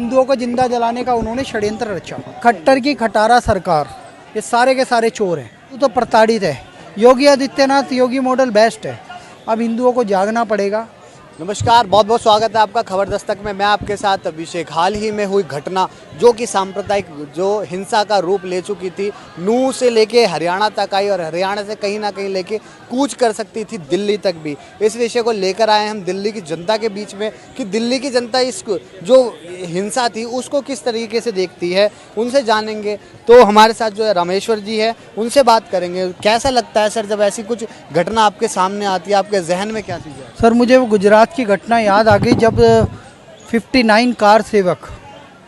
हिंदुओं को जिंदा जलाने का उन्होंने षड्यंत्र रचा। खट्टर की खटारा सरकार, ये सारे के सारे चोर हैं, तो प्रताड़ित है। योगी आदित्यनाथ योगी मॉडल बेस्ट है। अब हिंदुओं को जागना पड़ेगा। नमस्कार, बहुत बहुत स्वागत है आपका खबर दस्तक में। मैं आपके साथ अभिषेक। हाल ही में हुई घटना जो कि सांप्रदायिक जो हिंसा का रूप ले चुकी थी, नूह से लेके हरियाणा तक आई और हरियाणा से कहीं ना कहीं लेके कूच कर सकती थी दिल्ली तक भी। इस विषय को लेकर आए हम दिल्ली की जनता के बीच में कि दिल्ली की जनता इस जो हिंसा थी उसको किस तरीके से देखती है, उनसे जानेंगे। तो हमारे साथ जो है रामेश्वर जी है, उनसे बात करेंगे। कैसा लगता है सर जब ऐसी कुछ घटना आपके सामने आती है, आपके जहन में क्या चीज़ है? सर, मुझे वो गुजरात की घटना याद आ गई जब 59 कार सेवक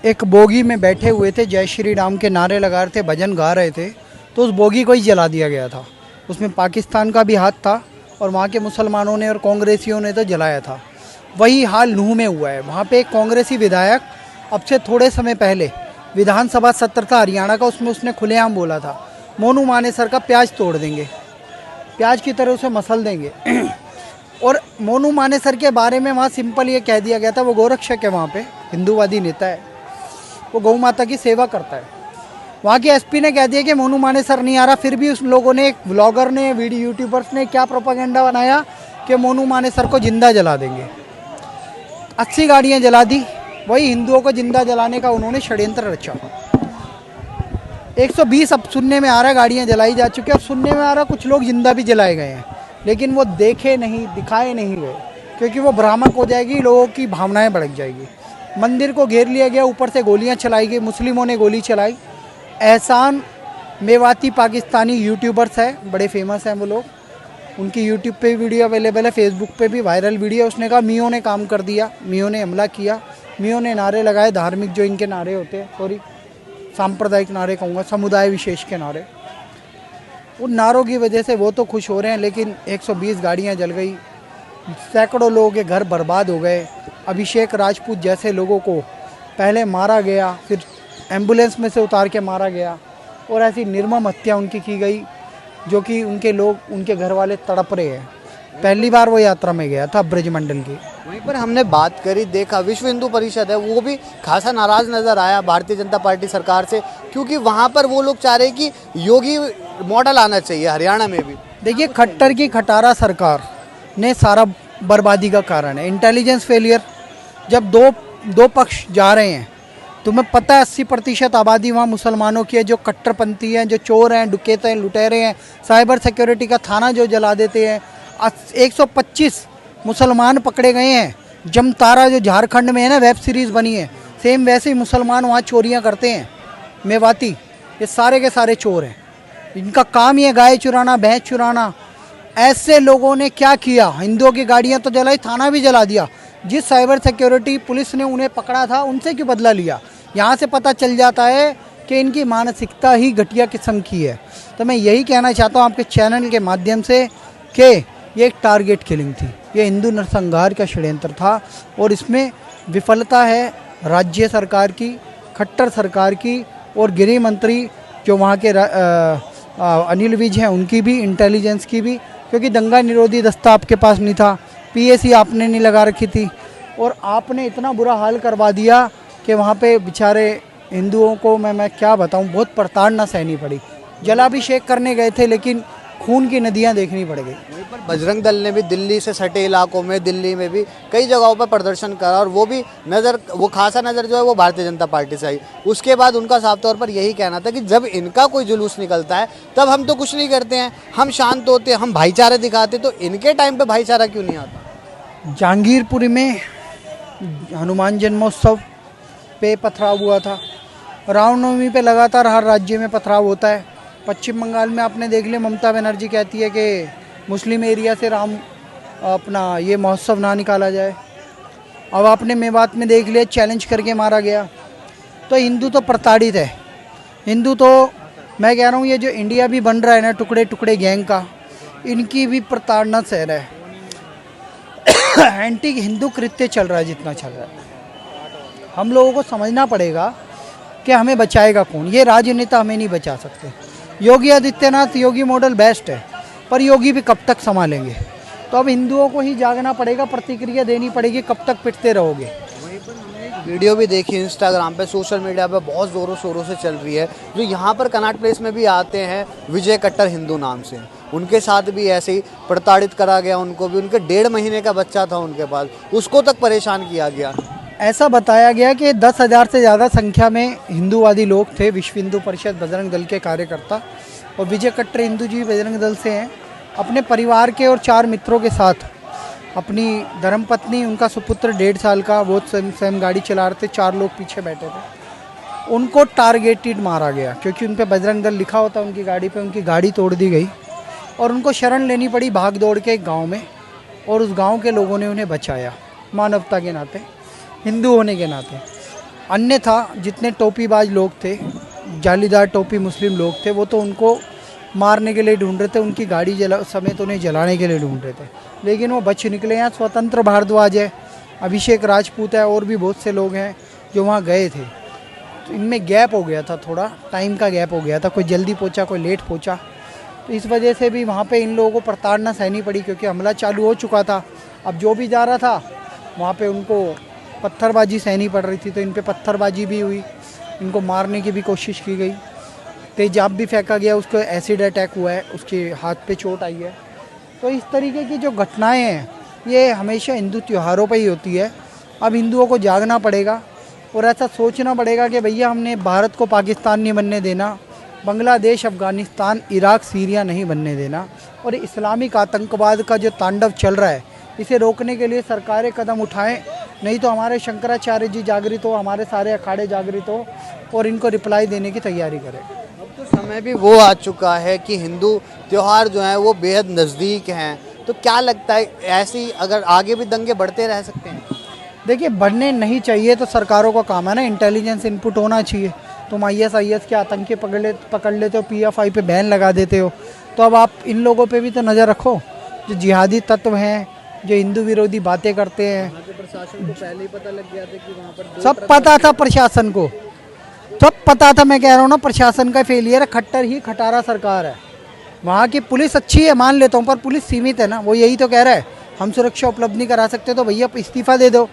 एक बोगी में बैठे हुए थे, जय श्री राम के नारे लगा रहे थे, भजन गा रहे थे, तो उस बोगी को ही जला दिया गया था। उसमें पाकिस्तान का भी हाथ था और वहाँ के मुसलमानों ने और कांग्रेसियों ने तो जलाया था। वही हाल नूह में हुआ है। वहाँ पे एक कांग्रेसी विधायक अब से थोड़े समय पहले विधानसभा सत्र था हरियाणा का, उसमें उसने खुलेआम बोला था मोनू मानेसर का प्याज तोड़ देंगे, प्याज की तरह उसे मसल देंगे। और मोनू मानेसर के बारे में वहाँ सिंपल ये कह दिया गया था, वो गोरक्षक है, वहाँ पे हिंदूवादी नेता है, वो गौ माता की सेवा करता है। वहाँ के एसपी ने कह दिया कि मोनू मानेसर नहीं आ रहा, फिर भी उस लोगों ने, एक ब्लॉगर ने, वीडियो यूट्यूबर्स ने क्या प्रोपेगेंडा बनाया कि मोनू मानेसर को जिंदा जला देंगे। 80 गाड़ियाँ जला दी। वही हिंदुओं को जिंदा जलाने का उन्होंने षड्यंत्र रचा। 120 अब सुनने में आ रहा है गाड़ियाँ जलाई जा चुकी है। अब सुनने में आ रहा है कुछ लोग जिंदा भी जलाए गए हैं, लेकिन वो देखे नहीं, दिखाए नहीं गए, क्योंकि वो भ्रामक हो जाएगी, लोगों की भावनाएं भड़क जाएगी। मंदिर को घेर लिया गया, ऊपर से गोलियां चलाई गई, मुस्लिमों ने गोली चलाई। एहसान मेवाती पाकिस्तानी यूट्यूबर्स है, बड़े फेमस हैं वो लोग, उनकी यूट्यूब पे वीडियो अवेलेबल है, फेसबुक पे भी वायरल वीडियो। उसने कहा मियों ने काम कर दिया, मियों ने हमला किया, मियों ने नारे लगाए, धार्मिक जो इनके नारे होते हैं, सॉरी सांप्रदायिक नारे कहूँगा, समुदाय विशेष के नारे। उन नारों की वजह से वो तो खुश हो रहे हैं, लेकिन 120 गाड़ियाँ जल गई, सैकड़ों लोगों के घर बर्बाद हो गए। अभिषेक राजपूत जैसे लोगों को पहले मारा गया, फिर एम्बुलेंस में से उतार के मारा गया, और ऐसी निर्मम हत्या उनकी की गई जो कि उनके लोग, उनके घर वाले तड़प रहे हैं। पहली बार वो यात्रा में गया था ब्रजमंडल की। वहीं पर हमने बात करी, देखा विश्व हिंदू परिषद है वो भी खासा नाराज नजर आया भारतीय जनता पार्टी सरकार से, क्योंकि वहां पर वो लोग चाह रहे कि योगी मॉडल आना चाहिए हरियाणा में भी। देखिए, खट्टर की खटारा सरकार ने सारा बर्बादी का कारण है। Intelligence failure. जब दो पक्ष जा रहे हैं, तुम्हें पता है 80% आबादी वहाँ मुसलमानों की है, जो कट्टरपंथी हैं, जो चोर हैं, डुकेते हैं, लुटेरे हैं, साइबर सिक्योरिटी का थाना जो जला देते हैं। 125 मुसलमान पकड़े गए हैं। जमतारा जो झारखंड में है ना, वेब सीरीज़ बनी है, सेम वैसे ही मुसलमान वहाँ चोरियाँ करते हैं। मेवाती, ये सारे के सारे चोर हैं, इनका काम ही है गाय चुराना, भैंस चुराना। ऐसे लोगों ने क्या किया? हिंदुओं की गाड़ियाँ तो जलाई, थाना भी जला दिया। जिस साइबर सिक्योरिटी पुलिस ने उन्हें पकड़ा था, उनसे क्यों बदला लिया? यहाँ से पता चल जाता है कि इनकी मानसिकता ही घटिया किस्म की है। तो मैं यही कहना चाहता हूँ आपके चैनल के माध्यम से कि ये एक टारगेट किलिंग थी, ये हिंदू नरसंहार का षड्यंत्र था, और इसमें विफलता है राज्य सरकार की, खट्टर सरकार की, और गृह मंत्री जो वहाँ के अनिल विज हैं उनकी भी, इंटेलिजेंस की भी, क्योंकि दंगा निरोधी दस्ता आपके पास नहीं था, पीएसी आपने नहीं लगा रखी थी, और आपने इतना बुरा हाल करवा दिया कि वहाँ पे बेचारे हिंदुओं को मैं क्या बताऊँ, बहुत प्रताड़ना सहनी पड़ी। जलाभिषेक करने गए थे, लेकिन खून की नदियाँ देखनी पड़ गई। वहीं पर बजरंग दल ने भी दिल्ली से सटे इलाकों में, दिल्ली में भी कई जगहों पर प्रदर्शन करा, और वो भी वो खासा नज़र जो है वो भारतीय जनता पार्टी से आई। उसके बाद उनका साफ तौर पर यही कहना था कि जब इनका कोई जुलूस निकलता है तब हम तो कुछ नहीं करते हैं, हम शांत होते हैं, हम भाईचारा दिखाते, तो इनके टाइम पर भाईचारा क्यों नहीं आता? जहांगीरपुरी में हनुमान जन्मोत्सव पे पथराव हुआ था। रामनवमी पे लगातार हर राज्य में पथराव होता है। पश्चिम बंगाल में आपने देख लिया, ममता बनर्जी कहती है कि मुस्लिम एरिया से राम अपना ये महोत्सव ना निकाला जाए। अब आपने मेवात में देख लिया, चैलेंज करके मारा गया। तो हिंदू तो प्रताड़ित है। हिंदू तो, मैं कह रहा हूँ, ये जो इंडिया भी बन रहा है ना टुकड़े टुकड़े गैंग का, इनकी भी प्रताड़ना सह रहा है। एंटी हिंदू कृत्य चल रहा है जितना चल रहा है। हम लोगों को समझना पड़ेगा कि हमें बचाएगा कौन। ये राजनेता हमें नहीं बचा सकते। योगी आदित्यनाथ योगी मॉडल बेस्ट है, पर योगी भी कब तक संभालेंगे? तो अब हिंदुओं को ही जागना पड़ेगा, प्रतिक्रिया देनी पड़ेगी। कब तक पिटते रहोगे? वहीं पर हमने एक वीडियो भी देखी इंस्टाग्राम पे, सोशल मीडिया पे बहुत ज़ोरों शोरों से चल रही है, जो यहाँ पर कनॉट प्लेस में भी आते हैं विजय कट्टर हिंदू नाम से, उनके साथ भी ऐसे ही प्रताड़ित करा गया, उनको भी, उनके 1.5 महीने का बच्चा था उनके पास, उसको तक परेशान किया गया। ऐसा बताया गया कि 10,000 से ज़्यादा संख्या में हिंदूवादी लोग थे, विश्व हिंदू परिषद बजरंग दल के कार्यकर्ता, और विजय कट्टर हिंदू जी बजरंग दल से हैं। अपने परिवार के और 4 मित्रों के साथ अपनी धर्मपत्नी, उनका सुपुत्र 1.5 साल का, वो स्वयं गाड़ी चला रहे थे, 4 लोग पीछे बैठे थे, उनको टारगेटेड मारा गया क्योंकि उन पे बजरंग दल लिखा होता उनकी गाड़ी पे। उनकी गाड़ी तोड़ दी गई और उनको शरण लेनी पड़ी भाग दौड़ के एक गाँव में, और उस गाँव के लोगों ने उन्हें बचाया मानवता के नाते, हिंदू होने के नाते। अन्यथा जितने टोपीबाज लोग थे, जालीदार टोपी मुस्लिम लोग थे, वो तो उनको मारने के लिए ढूंढ रहे थे, उनकी गाड़ी समेत उन्हें जलाने के लिए ढूंढ रहे थे, लेकिन वो बच निकले। यहाँ स्वतंत्र भारद्वाज है, अभिषेक राजपूत है, और भी बहुत से लोग हैं जो वहाँ गए थे। तो इनमें गैप हो गया था, थोड़ा टाइम का गैप हो गया था, कोई जल्दी पहुँचा, कोई लेट पहुँचा, तो इस वजह से भी वहाँ पे इन लोगों को प्रताड़ना सहनी पड़ी क्योंकि हमला चालू हो चुका था। अब जो भी जा रहा था वहाँ पे उनको पत्थरबाजी सहनी पड़ रही थी, तो इन पे पत्थरबाजी भी हुई, इनको मारने की भी कोशिश की गई, तेजाब भी फेंका गया, उसको एसिड अटैक हुआ है, उसके हाथ पे चोट आई है। तो इस तरीके की जो घटनाएं हैं ये हमेशा हिंदू त्योहारों पर ही होती है। अब हिंदुओं को जागना पड़ेगा और ऐसा सोचना पड़ेगा कि भैया हमने भारत को पाकिस्तान नहीं बनने देना, बांग्लादेश, अफ़गानिस्तान, इराक, सीरिया नहीं बनने देना, और इस्लामिक आतंकवाद का जो तांडव चल रहा है इसे रोकने के लिए सरकारें कदम उठाएं, नहीं तो हमारे शंकराचार्य जी जागृत हो, हमारे सारे अखाड़े जागृत हो और इनको रिप्लाई देने की तैयारी करें। अब तो समय भी वो आ चुका है कि हिंदू त्यौहार जो हैं वो बेहद नज़दीक हैं, तो क्या लगता है ऐसी अगर आगे भी दंगे बढ़ते रह सकते हैं? देखिए, बढ़ने नहीं चाहिए, तो सरकारों का काम है ना, इंटेलिजेंस इनपुट होना चाहिए। तुम ISIS के आतंकी पकड़ लेते हो, PFI पे बैन लगा देते हो, तो अब आप इन लोगों पे भी तो नज़र रखो जो जिहादी तत्व हैं, जो हिंदू विरोधी बातें करते हैं। प्रशासन को पहले ही पता लग गया था कि वहाँ पर सब पता था प्रशासन को, सब पता था। मैं कह रहा हूँ ना, प्रशासन का फेलियर है, खट्टर ही खटारा सरकार है। वहाँ की पुलिस अच्छी है मान लेता हूँ, पर पुलिस सीमित है ना, वो यही तो कह रहा है हम सुरक्षा उपलब्ध नहीं करा सकते, तो भैया इस्तीफा दे दो,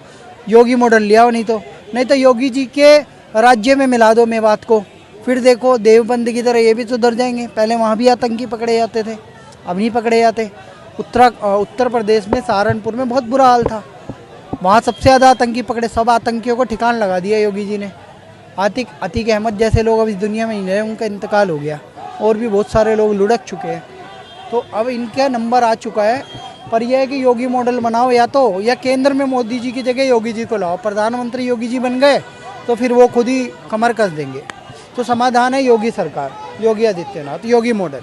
योगी मॉडल ले आओ, नहीं तो योगी जी के राज्य में मिला दो मेवात को, फिर देखो देवबंद की तरह ये भी सुधर जाएंगे। पहले वहाँ भी आतंकी पकड़े जाते थे, अब नहीं पकड़े जाते। उत्तर प्रदेश में सहारनपुर में बहुत बुरा हाल था, वहाँ सबसे ज़्यादा आतंकी पकड़े, सब आतंकियों को ठिकान लगा दिया योगी जी ने। अतीक अहमद जैसे लोग अब इस दुनिया में नहीं रहे, उनका इंतकाल हो गया, और भी बहुत सारे लोग लुढ़क चुके हैं। तो अब इनका नंबर आ चुका है, पर यह है कि योगी मॉडल बनाओ, या केंद्र में मोदी जी की जगह योगी जी को लाओ। प्रधानमंत्री योगी जी बन गए तो फिर वो खुद ही कमर कस देंगे। तो समाधान है योगी सरकार, योगी आदित्यनाथ, योगी मॉडल।